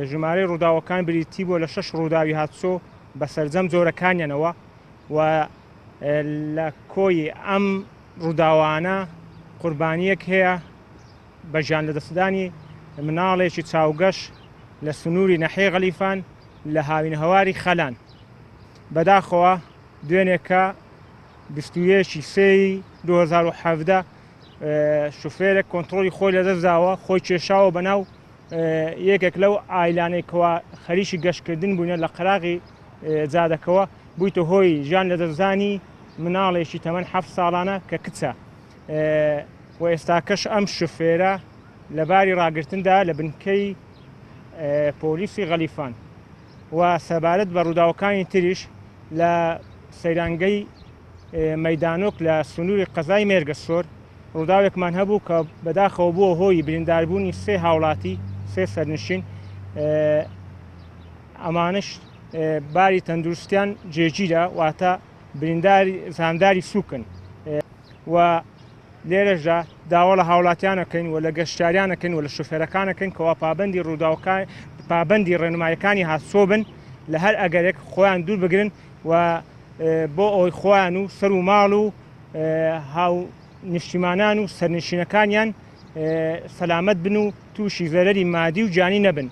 ژمارەی ڕووداوەکان بریتی بۆ لە 6 ڕووداوی هاتسۆ بە سەرجەم جۆرەکانیانەوە و لە کۆی ئەم ڕووداوانە قوربانیەک هەیە بە ژیان لەدەستدانی مناڵێکی چاوگەش لە سنووری نەحەی غەلیفان لە هاوینە هەواری خەلان. بەداخەوە دوێنێکە 21 سێی 2017 شوفێرێک کۆنتترۆلی خۆی لەدەستداوە، خۆی کێشاوە بەناو یەکێک لەو ئایلانێکەوە خەریکی گەشتکردن بووینە لە قەراغی جادەکەوە، بوویتە هۆی ژیان لەدەستدانی مناڵێکی تەمەن 7 ساڵانە کە کچە و ئێستاکەش ئەم شوفێرە لەباری ڕاگرتندا لە بنکەی پۆلیسی غەلیفان و سەبارەت بە ڕووداوەکانی تریش لە سەیرانگەی مەیدانۆک لە سنووری قەزای مێرگەسۆر ڕووداوێکمان هەبوو کە بەداخەوە بووە هۆی برینداربوونی 3 هاوڵاتی 3 سەرنشین، ئەمانش باری تەندروستیان جێگیرە واتە زانداری سووکن و لێرەشدا داوا لە هاوڵاتیانەکەین و لە گەشتیاریانەکەین و لە شوفێرەکانەکەین کەوا پابەندی ڕووداوەکان پابەندی ڕێنمایەکانی هاتسۆ بن لە هەر ئەگەرێک خۆیان دوور بگرن و بۆ ئەوی خۆیان و سەر و ماڵ و هاو نیشتیمانان و سەرنشینەکانیان سەلامەت بن و تووشی زەرەری مادی و جانی نەبن.